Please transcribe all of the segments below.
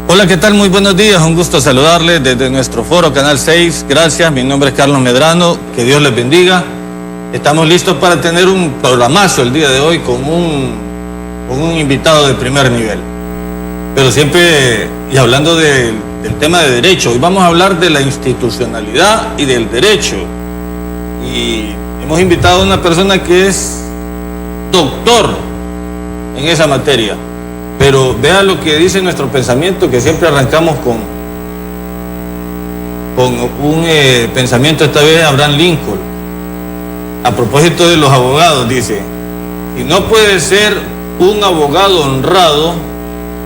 Hola, ¿qué tal? Muy buenos días, un gusto saludarles desde nuestro foro Canal 6. Gracias, mi nombre es Carlos Medrano, que Dios les bendiga. Estamos listos para tener un programazo el día de hoy con un invitado de primer nivel. Pero siempre, y hablando del tema de derecho, hoy vamos a hablar de la institucionalidad y del derecho. Y hemos invitado a una persona que es doctor en esa materia. Pero vea lo que dice nuestro pensamiento, que siempre arrancamos con un pensamiento, esta vez de Abraham Lincoln. A propósito de los abogados, dice: si no puedes ser un abogado honrado,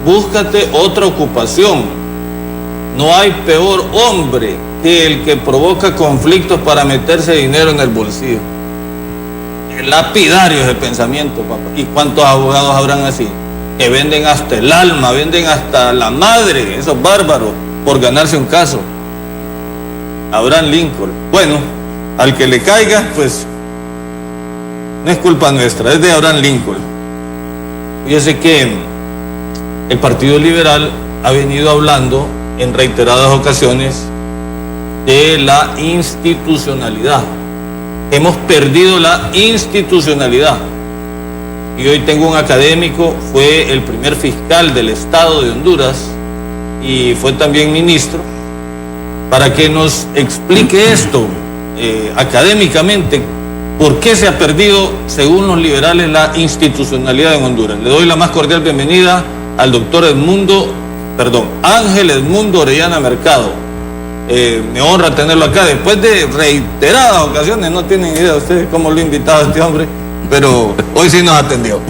búscate otra ocupación. No hay peor hombre que el que provoca conflictos para meterse dinero en el bolsillo. Es lapidario ese pensamiento, papá. ¿Y cuántos abogados habrán así? Que venden hasta el alma, venden hasta la madre, esos bárbaros, por ganarse un caso. Abraham Lincoln. Bueno, al que le caiga, pues no es culpa nuestra, es de Abraham Lincoln. Fíjese que el Partido Liberal ha venido hablando en reiteradas ocasiones de la institucionalidad. Hemos perdido la institucionalidad. Y hoy tengo un académico, fue el primer fiscal del Estado de Honduras y fue también ministro, para que nos explique esto académicamente, por qué se ha perdido, según los liberales, la institucionalidad en Honduras. Le doy la más cordial bienvenida al doctor Ángel Edmundo Orellana Mercado. Me honra tenerlo acá, después de reiteradas ocasiones. No tienen idea ustedes cómo lo he invitado a este hombre, pero hoy sí nos atendió.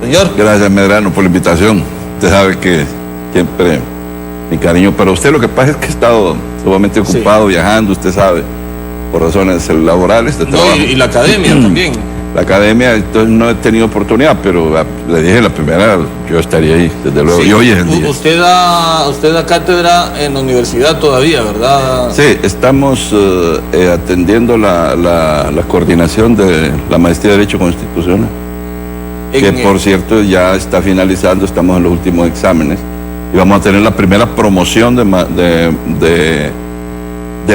Señor. Gracias, Medrano, por la invitación. Usted sabe que siempre mi cariño para usted. Lo que pasa es que he estado sumamente ocupado, viajando, usted sabe, por razones laborales de trabajo. Y la academia también. La academia, entonces no he tenido oportunidad, pero le dije la primera, yo estaría ahí, desde luego, Sí, y hoy es el día. Usted da cátedra en la universidad todavía, ¿verdad? Sí, estamos atendiendo la coordinación de la maestría de Derecho Constitucional, que por cierto ya está finalizando, estamos en los últimos exámenes, y vamos a tener la primera promoción de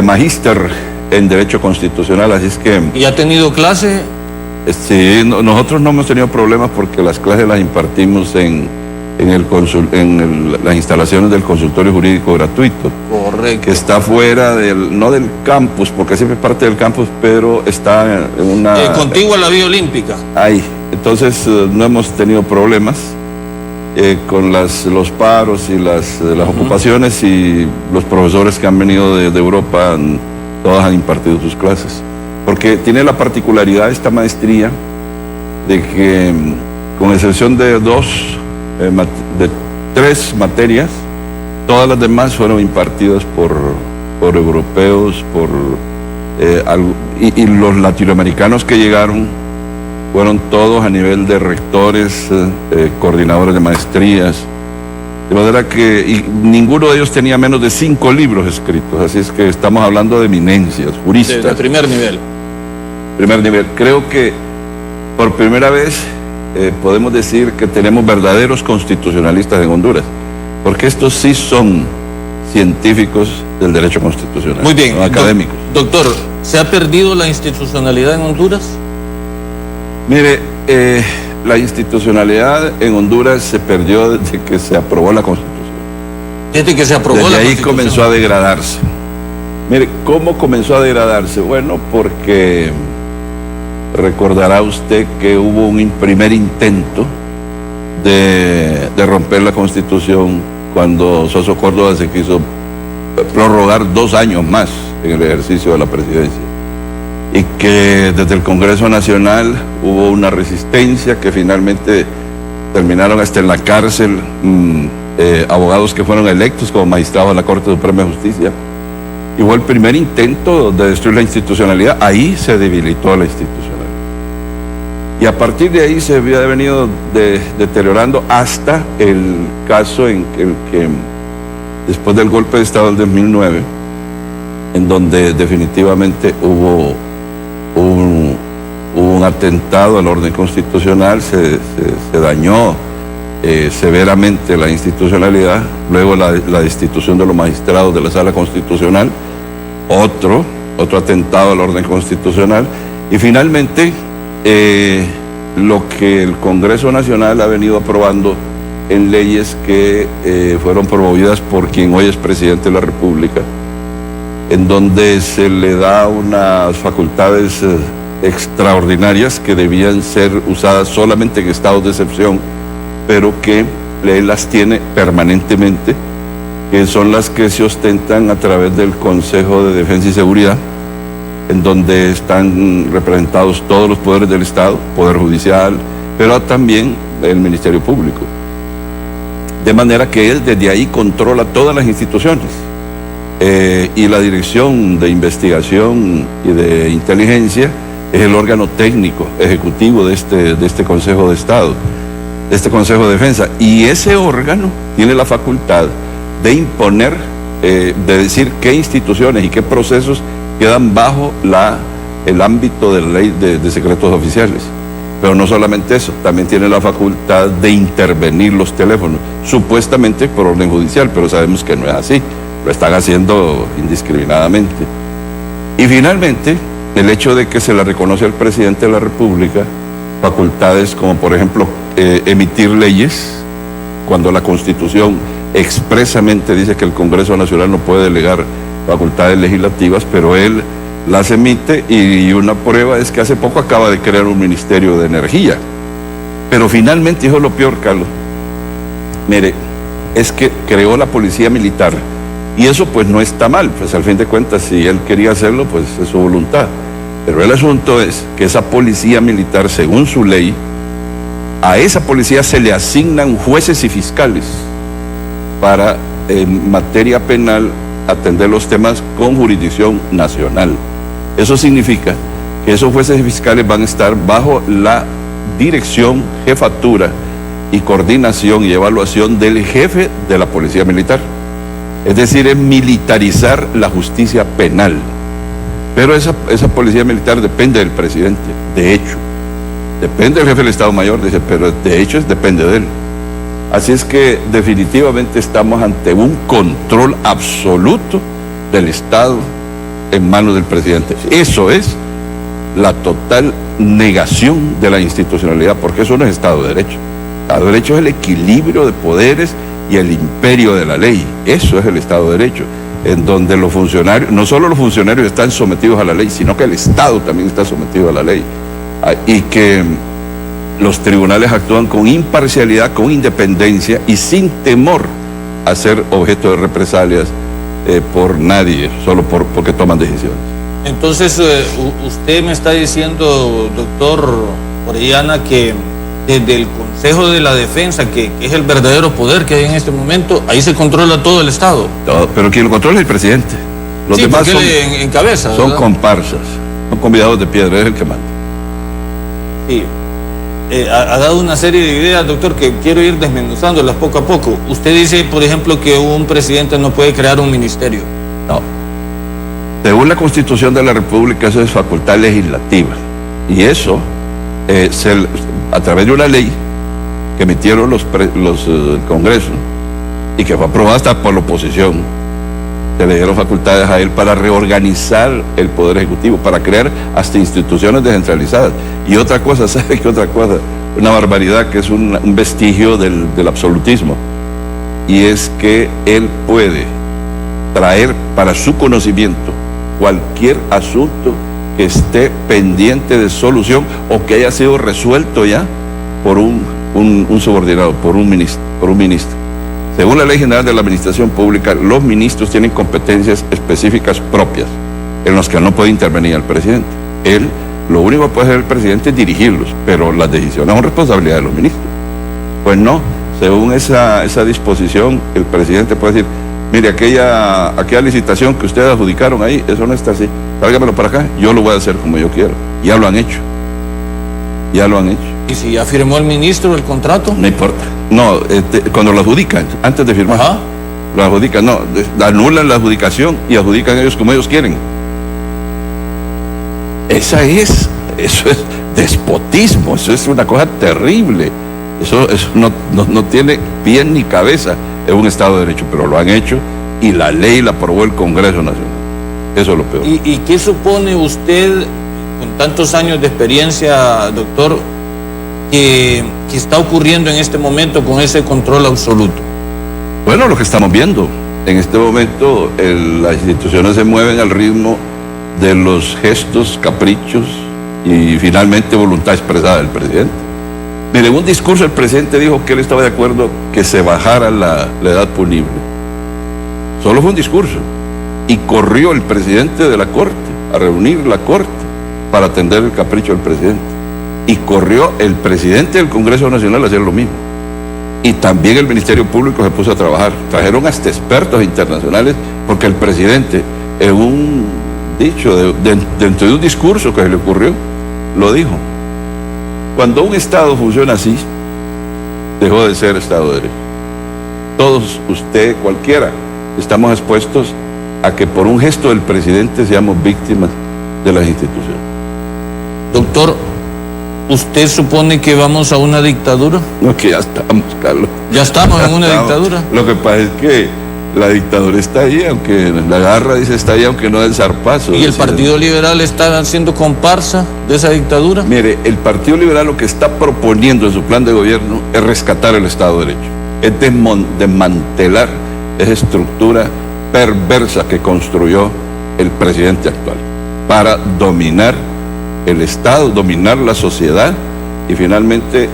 magíster en Derecho Constitucional, así es que... ¿Y ha tenido clase? Sí, nosotros no hemos tenido problemas porque las clases las impartimos en las instalaciones del consultorio jurídico gratuito. Correcto. Que está fuera no del campus, porque siempre es parte del campus, pero está en una... contigua a la Vía Olímpica. Ahí. Entonces no hemos tenido problemas con los paros y las ocupaciones, y los profesores que han venido de Europa, todos han impartido sus clases. Porque tiene la particularidad esta maestría de que, con excepción de tres materias, todas las demás fueron impartidas por europeos, y los latinoamericanos que llegaron fueron todos a nivel de rectores, coordinadores de maestrías, de manera que ninguno de ellos tenía menos de 5 libros escritos, así es que estamos hablando de eminencias, juristas. De primer nivel. Primer nivel. Creo que por primera vez podemos decir que tenemos verdaderos constitucionalistas en Honduras, porque estos sí son científicos del derecho constitucional. Muy bien. Son académicos. Doctor, ¿se ha perdido la institucionalidad en Honduras? Mire, la institucionalidad en Honduras se perdió desde que se aprobó la Constitución. Desde que se aprobó la Constitución. Desde ahí comenzó a degradarse. Mire, ¿cómo comenzó a degradarse? Bueno, porque recordará usted que hubo un primer intento de romper la Constitución cuando Soso Córdoba se quiso prorrogar 2 años más en el ejercicio de la presidencia, y que desde el Congreso Nacional hubo una resistencia que finalmente terminaron hasta en la cárcel abogados que fueron electos como magistrados de la Corte Suprema de Justicia. Y hubo el primer intento de destruir la institucionalidad, ahí se debilitó la institucionalidad. Y a partir de ahí se había venido deteriorando hasta el caso en que después del golpe de Estado del 2009, en donde definitivamente hubo un atentado al orden constitucional, se dañó severamente la institucionalidad, luego la destitución de los magistrados de la Sala Constitucional, otro atentado al orden constitucional, y finalmente lo que el Congreso Nacional ha venido aprobando en leyes que fueron promovidas por quien hoy es presidente de la República, en donde se le da unas facultades extraordinarias que debían ser usadas solamente en estados de excepción, pero que él las tiene permanentemente, que son las que se ostentan a través del Consejo de Defensa y Seguridad, en donde están representados todos los poderes del Estado, Poder Judicial, pero también el Ministerio Público. De manera que él desde ahí controla todas las instituciones. Y la Dirección de Investigación y de Inteligencia es el órgano técnico, ejecutivo de este Consejo de Estado, de este Consejo de Defensa. Y ese órgano tiene la facultad de imponer, de decir qué instituciones y qué procesos quedan bajo el ámbito de la ley de secretos oficiales. Pero no solamente eso, también tiene la facultad de intervenir los teléfonos, supuestamente por orden judicial, pero sabemos que no es así, lo están haciendo indiscriminadamente. Y finalmente, el hecho de que se le reconoce al presidente de la República facultades como, por ejemplo, emitir leyes, cuando la Constitución expresamente dice que el Congreso Nacional no puede delegar facultades legislativas, pero él las emite, y una prueba es que hace poco acaba de crear un Ministerio de Energía. Pero finalmente, hijo, lo peor, Carlos, mire, es que creó la Policía Militar, y eso pues no está mal, pues al fin de cuentas, si él quería hacerlo, pues es su voluntad. Pero el asunto es que esa Policía Militar, según su ley, a esa policía se le asignan jueces y fiscales para, en materia penal, atender los temas con jurisdicción nacional. Eso significa que esos jueces y fiscales van a estar bajo la dirección, jefatura y coordinación y evaluación del jefe de la Policía Militar. Es decir, es militarizar la justicia penal. Pero esa Policía Militar depende del presidente, de hecho. Depende del jefe del Estado Mayor, dice, pero de hecho depende de él. Así es que definitivamente estamos ante un control absoluto del Estado en manos del presidente. Eso es la total negación de la institucionalidad, porque eso no es Estado de Derecho. Estado de Derecho es el equilibrio de poderes y el imperio de la ley. Eso es el Estado de Derecho, en donde los funcionarios, no solo los funcionarios están sometidos a la ley, sino que el Estado también está sometido a la ley. Y que los tribunales actúan con imparcialidad, con independencia y sin temor a ser objeto de represalias por nadie, solo porque toman decisiones. Entonces, usted me está diciendo, doctor Orellana, que desde el Consejo de la Defensa, que es el verdadero poder que hay en este momento, ahí se controla todo el Estado. Todo, pero quien lo controla es el presidente. Los sí, demás porque son, él encabeza, son ¿verdad? comparsas, son convidados de piedra, es el que manda. Sí. Ha dado una serie de ideas, doctor, que quiero ir desmenuzándolas poco a poco. Usted dice, por ejemplo, que un presidente no puede crear un ministerio. No. Según la Constitución de la República, eso es facultad legislativa. Y eso, a través de una ley que emitieron el Congreso y que fue aprobada hasta por la oposición, se le dieron facultades a él para reorganizar el Poder Ejecutivo, para crear hasta instituciones descentralizadas. Y otra cosa, ¿sabe qué otra cosa? Una barbaridad que es un vestigio del absolutismo. Y es que él puede traer para su conocimiento cualquier asunto que esté pendiente de solución o que haya sido resuelto ya por un subordinado, por un ministro. Según la Ley General de la Administración Pública, los ministros tienen competencias específicas propias en las que no puede intervenir el presidente. Él, lo único que puede hacer el presidente es dirigirlos, pero las decisiones son responsabilidad de los ministros. Pues no, según esa disposición, el presidente puede decir, mire, aquella licitación que ustedes adjudicaron ahí, eso no está así, tráigamelo para acá, yo lo voy a hacer como yo quiero. Ya lo han hecho. Ya lo han hecho. ¿Y si ya firmó el ministro el contrato? No importa. No, cuando lo adjudican, antes de firmar. Ajá. Lo adjudican, no, anulan la adjudicación y adjudican ellos como ellos quieren. Eso es despotismo, eso es una cosa terrible. Eso no tiene pie ni cabeza en un Estado de Derecho, pero lo han hecho y la ley la aprobó el Congreso Nacional. Eso es lo peor. ¿Y qué supone usted, con tantos años de experiencia, doctor, que está ocurriendo en este momento con ese control absoluto? Bueno, lo que estamos viendo. En este momento las instituciones se mueven al ritmo de los gestos, caprichos y finalmente voluntad expresada del presidente. Mire, en un discurso el presidente dijo que él estaba de acuerdo que se bajara la edad punible. Solo fue un discurso. Y corrió el presidente de la Corte a reunir la Corte para atender el capricho del presidente. Y corrió el presidente del Congreso Nacional a hacer lo mismo. Y también el Ministerio Público se puso a trabajar. Trajeron hasta expertos internacionales porque el presidente, en un dicho, dentro de un discurso que se le ocurrió, lo dijo. Cuando un Estado funciona así, dejó de ser Estado de Derecho. Todos, usted, cualquiera, estamos expuestos a que por un gesto del presidente seamos víctimas de las instituciones. Doctor, ¿usted supone que vamos a una dictadura? No, que ya estamos, Carlos. ¿Ya estamos en una dictadura? Lo que pasa es que la dictadura está ahí, aunque la garra dice está ahí, aunque no del zarpazo. ¿Y el Partido Liberal está haciendo comparsa de esa dictadura? Mire, el Partido Liberal lo que está proponiendo en su plan de gobierno es rescatar el Estado de Derecho, es desmantelar esa estructura perversa que construyó el presidente actual para dominar el Estado, dominar la sociedad y finalmente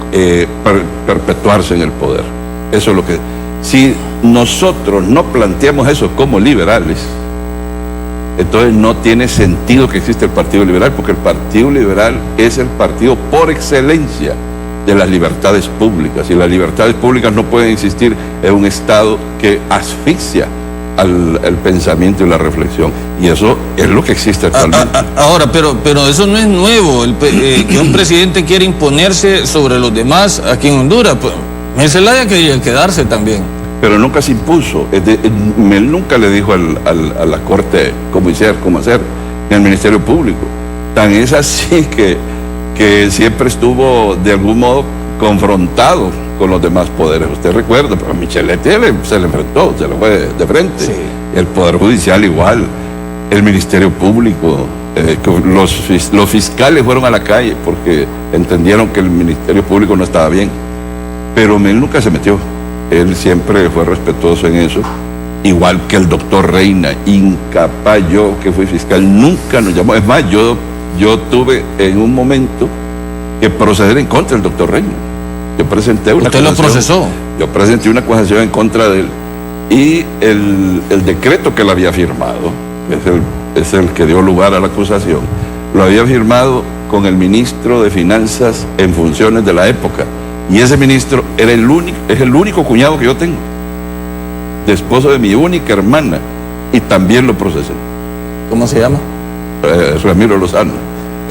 perpetuarse en el poder. Eso es lo que... Si nosotros no planteamos eso como liberales, entonces no tiene sentido que exista el Partido Liberal, porque el Partido Liberal es el partido por excelencia de las libertades públicas, y las libertades públicas no pueden existir en un Estado que asfixia al pensamiento y la reflexión, y eso es lo que existe actualmente. Ahora, pero eso no es nuevo, que un presidente quiere imponerse sobre los demás aquí en Honduras. Pues, Zelaya quería quedarse también. Pero nunca se impuso, él nunca le dijo a la Corte cómo hacer, ni al Ministerio Público. Tan es así que siempre estuvo de algún modo confrontado con los demás poderes. Usted recuerda, pero a Micheletti se le enfrentó, se le fue de frente. Sí. El Poder Judicial igual, el Ministerio Público, los fiscales fueron a la calle porque entendieron que el Ministerio Público no estaba bien. Pero él nunca se metió, él siempre fue respetuoso en eso, igual que el doctor Reina, incapaz. Yo que fui fiscal nunca nos llamó. Es más, yo tuve en un momento que proceder en contra del doctor Reina. Yo presenté una acusación. ¿Usted lo procesó? Yo presenté una acusación en contra de él, y el decreto que él había firmado, es el que dio lugar a la acusación, lo había firmado con el ministro de Finanzas en funciones de la época, y ese ministro es el único cuñado que yo tengo, de esposo de mi única hermana, y también lo procesé. ¿Cómo se llama? Ramiro Lozano,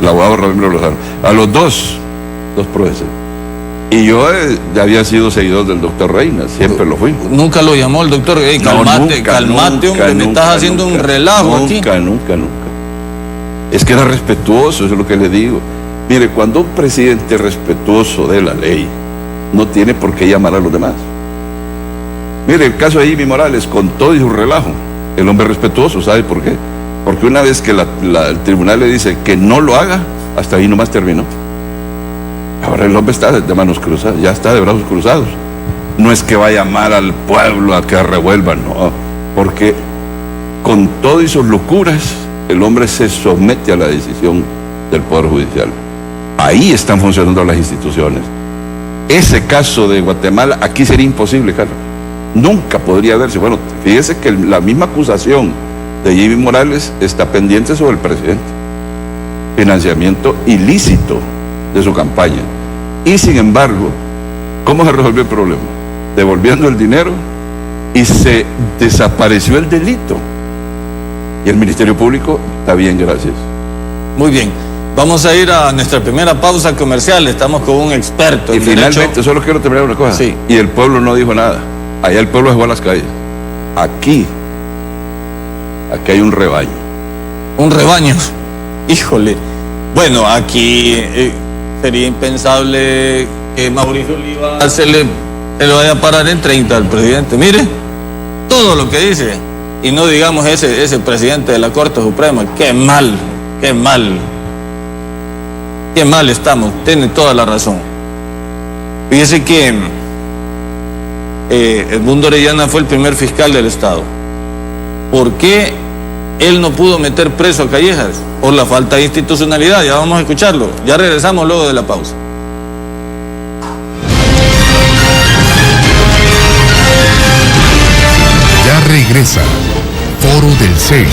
el abogado Ramiro Lozano. A los dos procesé. Y yo ya había sido seguidor del doctor Reina, siempre lo fui. ¿Nunca lo llamó el doctor? Calmate, hombre, me estás haciendo un relajo aquí. Nunca. Es que era respetuoso, eso es lo que le digo. Mire, cuando un presidente es respetuoso de la ley, no tiene por qué llamar a los demás. Mire, el caso de Jimmy Morales, con todo y su relajo, el hombre respetuoso, ¿sabe por qué? Porque una vez que el tribunal le dice que no lo haga, hasta ahí nomás terminó. Ahora el hombre está de manos cruzadas, ya está de brazos cruzados. No es que va a llamar al pueblo a que revuelvan, no, porque con todo y sus locuras, el hombre se somete a la decisión del Poder Judicial. Ahí están funcionando las instituciones. Ese caso de Guatemala, aquí sería imposible, Carlos. Nunca podría verse. Bueno, fíjese que la misma acusación de Jimmy Morales está pendiente sobre el presidente. Financiamiento ilícito de su campaña. Y sin embargo, ¿cómo se resolvió el problema? Devolviendo el dinero, y se desapareció el delito. Y el Ministerio Público está bien, gracias. Muy bien. Vamos a ir a nuestra primera pausa comercial. Estamos con un experto en derecho. Y finalmente, solo quiero terminar una cosa. Sí. Y el pueblo no dijo nada. Allá el pueblo se fue a las calles. Aquí hay un rebaño. ¿Un rebaño? Híjole. Bueno, aquí sería impensable que Mauricio Oliva se le vaya a parar en 30 al presidente. Mire, todo lo que dice, y no digamos ese presidente de la Corte Suprema, qué mal estamos, tiene toda la razón. Fíjese que Edmundo Orellana fue el primer fiscal del Estado. ¿Por qué él no pudo meter preso a Callejas? Por la falta de institucionalidad. Ya vamos a escucharlo. Ya regresamos luego de la pausa. Ya regresa Foro del 6.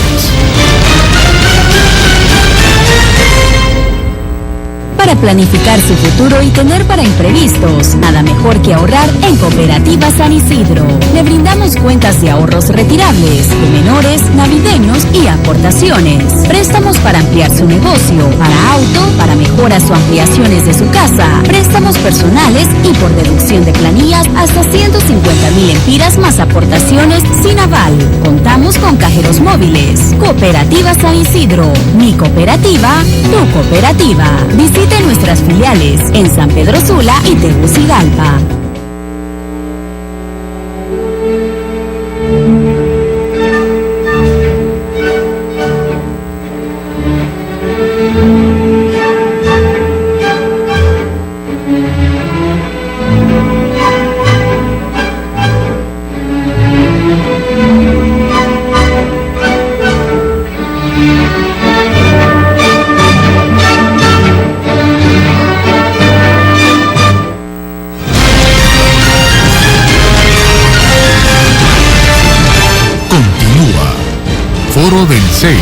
Para planificar su futuro y tener para imprevistos, nada mejor que ahorrar en Cooperativa San Isidro. Le brindamos cuentas de ahorros retirables, de menores, navideños y aportaciones. Préstamos para ampliar su negocio, para auto, para mejoras o ampliaciones de su casa, préstamos personales y por deducción de planillas hasta 150,000 empiras más aportaciones sin aval. Contamos con cajeros móviles. Cooperativa San Isidro. Mi cooperativa, tu cooperativa. Visite nuestras filiales en San Pedro Sula y Tegucigalpa. Foro del 6.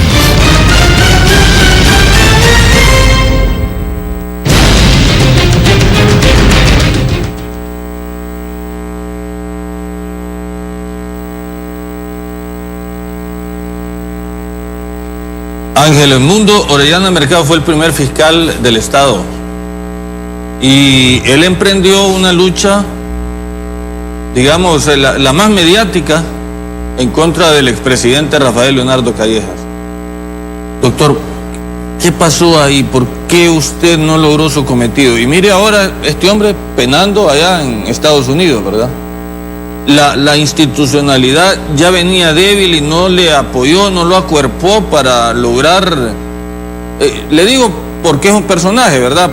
Ángel Edmundo Orellana Mercado fue el primer fiscal del Estado y él emprendió una lucha, digamos, la más mediática, en contra del expresidente Rafael Leonardo Callejas. Doctor, ¿qué pasó ahí? ¿Por qué usted no logró su cometido? Y mire ahora este hombre penando allá en Estados Unidos, ¿verdad? La institucionalidad ya venía débil y no le apoyó, no lo acuerpó para lograr... le digo porque es un personaje, ¿verdad?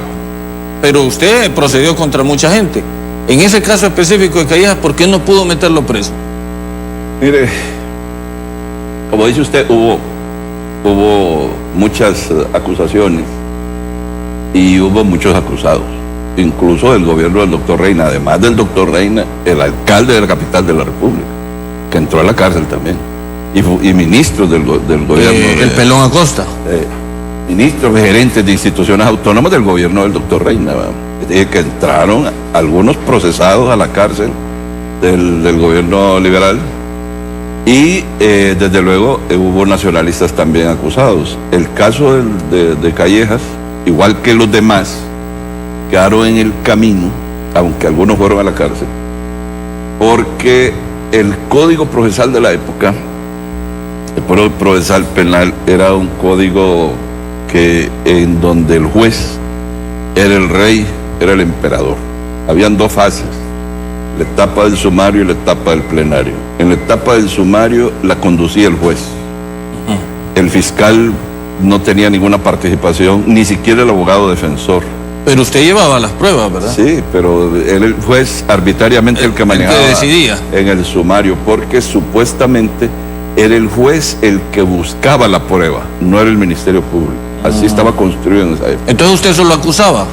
Pero usted procedió contra mucha gente. En ese caso específico de Callejas, ¿por qué no pudo meterlo preso? Mire, como dice usted, hubo muchas acusaciones y hubo muchos acusados, incluso del gobierno del doctor Reina, además del doctor Reina, el alcalde de la capital de la República, que entró a la cárcel también, y ministros del gobierno. El Pelón Acosta. Ministros, gerentes de instituciones autónomas del gobierno del doctor Reina, que entraron algunos procesados a la cárcel del gobierno liberal. Y desde luego hubo nacionalistas también acusados. El caso de Callejas, igual que los demás, quedaron en el camino, aunque algunos fueron a la cárcel, porque el código procesal de la época, el código procesal penal, era un código en donde el juez era el rey, era el emperador. Habían dos fases: la etapa del sumario y la etapa del plenario. En la etapa del sumario la conducía el juez. El fiscal no tenía ninguna participación, ni siquiera el abogado defensor. Pero usted llevaba las pruebas, ¿verdad? Sí, pero el juez arbitrariamente el que manejaba, el que decidía en el sumario, porque supuestamente era el juez el que buscaba la prueba, no era el Ministerio Público. Así estaba construido en esa época. Entonces usted solo acusaba.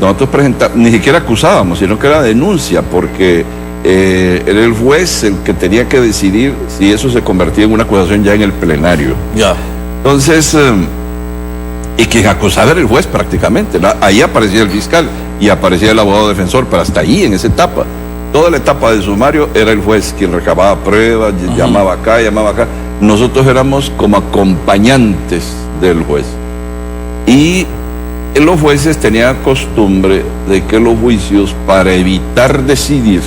Nosotros ni siquiera acusábamos, sino que era denuncia, porque era el juez el que tenía que decidir si eso se convertía en una acusación ya en el plenario. Ya. Entonces, y quien acusaba era el juez prácticamente, ¿no? Ahí aparecía el fiscal y aparecía el abogado defensor, pero hasta ahí, en esa etapa, toda la etapa del sumario, era el juez quien recababa pruebas, llamaba acá, llamaba acá. Nosotros éramos como acompañantes del juez. Y los jueces tenían costumbre de que los juicios, para evitar decidir,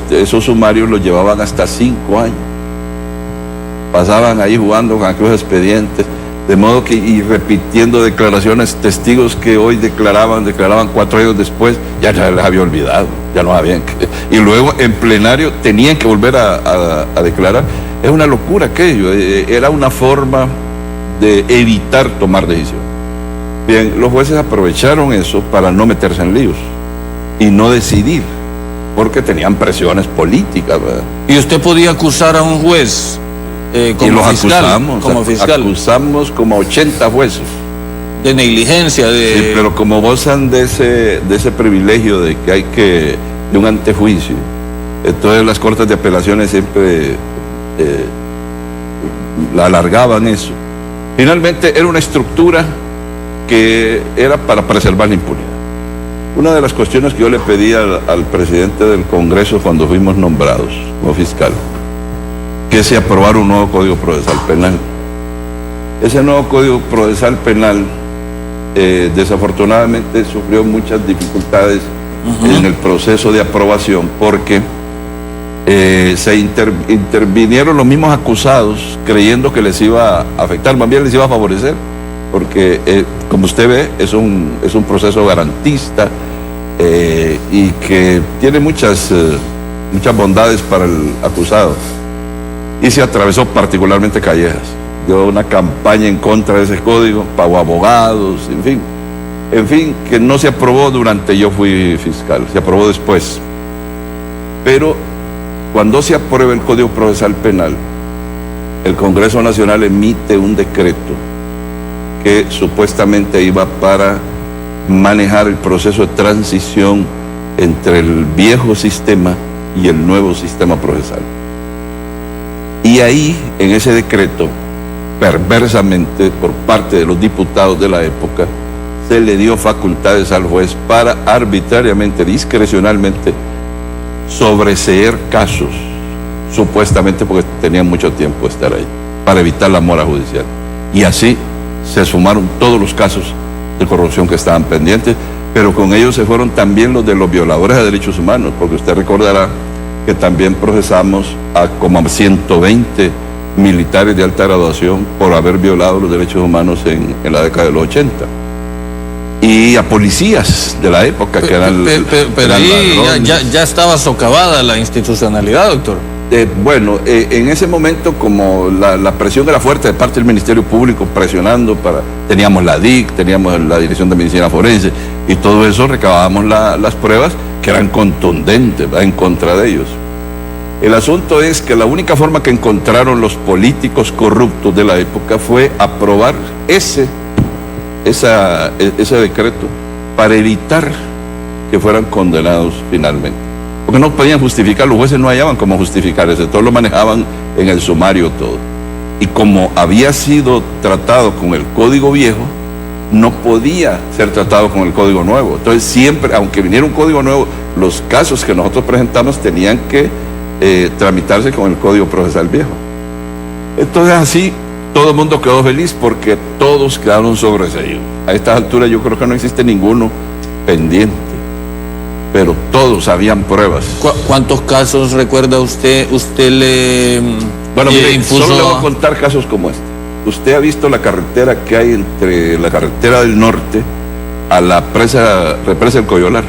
esos sumarios los llevaban hasta 5 años. Pasaban ahí jugando con aquellos expedientes. De modo que, y repitiendo declaraciones, testigos que hoy declaraban 4 años después, ya les había olvidado, ya no sabían. Y luego en plenario tenían que volver a declarar. Es una locura aquello, era una forma de evitar tomar decisiones. Bien, los jueces aprovecharon eso para no meterse en líos y no decidir, porque tenían presiones políticas, ¿verdad? ¿Y usted podía acusar a un juez como y los fiscal? Acusamos como 80 jueces. De negligencia, de... Sí, pero como gozan de ese privilegio de que hay de un antejuicio, entonces las cortes de apelaciones siempre la alargaban eso. Finalmente era una estructura que era para preservar la impunidad. Una de las cuestiones que yo le pedí al presidente del Congreso cuando fuimos nombrados como fiscal, que se aprobara un nuevo Código Procesal Penal. Ese nuevo Código Procesal Penal desafortunadamente sufrió muchas dificultades en el proceso de aprobación, porque se intervinieron los mismos acusados creyendo que les iba a afectar, más bien les iba a favorecer, porque como usted ve es un proceso garantista y que tiene muchas bondades para el acusado. Y se atravesó particularmente Callejas, dio una campaña en contra de ese código, pagó abogados, en fin, que no se aprobó durante yo fui fiscal, se aprobó después. Pero cuando se aprueba el Código Procesal Penal, el Congreso Nacional emite un decreto que supuestamente iba para manejar el proceso de transición entre el viejo sistema y el nuevo sistema procesal. Y ahí, en ese decreto, perversamente, por parte de los diputados de la época, se le dio facultades al juez para arbitrariamente, discrecionalmente, sobreseer casos, supuestamente porque tenían mucho tiempo de estar ahí, para evitar la mora judicial. Y así se sumaron todos los casos de corrupción que estaban pendientes, pero con ellos se fueron también los de los violadores de derechos humanos, porque usted recordará que también procesamos a como 120 militares de alta graduación por haber violado los derechos humanos en la década de los 80. Y a policías de la época que eran... Pero ahí ya estaba socavada la institucionalidad, doctor. Bueno, en ese momento, como la presión era fuerte de parte del Ministerio Público, presionando teníamos la DIC, teníamos la Dirección de Medicina Forense, y todo eso recabábamos las pruebas que eran contundentes, ¿verdad?, en contra de ellos. El asunto es que la única forma que encontraron los políticos corruptos de la época fue aprobar ese decreto para evitar que fueran condenados finalmente. Porque no podían justificar, los jueces no hallaban cómo justificar eso, todo lo manejaban en el sumario todo. Y como había sido tratado con el código viejo, no podía ser tratado con el código nuevo. Entonces siempre, aunque viniera un código nuevo, los casos que nosotros presentamos tenían que tramitarse con el código procesal viejo. Entonces así todo el mundo quedó feliz porque todos quedaron sobreseídos. A estas alturas yo creo que no existe ninguno pendiente, pero todos habían pruebas. ¿Cuántos casos recuerda usted Bueno, mire, impuso? Solo le voy a contar casos como este. Usted ha visto la carretera que hay entre la carretera del norte a la represa del Coyolar.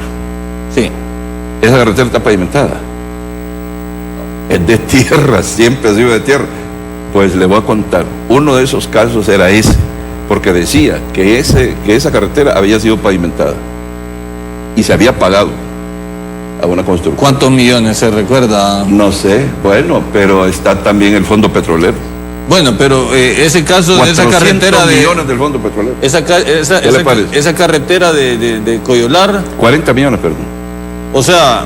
Sí. Esa carretera está pavimentada. Es de tierra, siempre ha sido de tierra. Pues le voy a contar. Uno de esos casos era ese, porque decía que esa carretera había sido pavimentada y se había pagado a una construcción. ¿Cuántos millones se recuerda? No sé, bueno, pero está también el Fondo Petrolero. Bueno, pero ese caso de esa carretera de... millones del Fondo Petrolero. Esa carretera de Coyolar... 40 millones, perdón. O sea,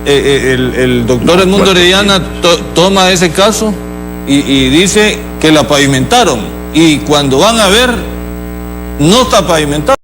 el doctor Edmundo Orellana toma ese caso y dice que la pavimentaron. Y cuando van a ver, no está pavimentado.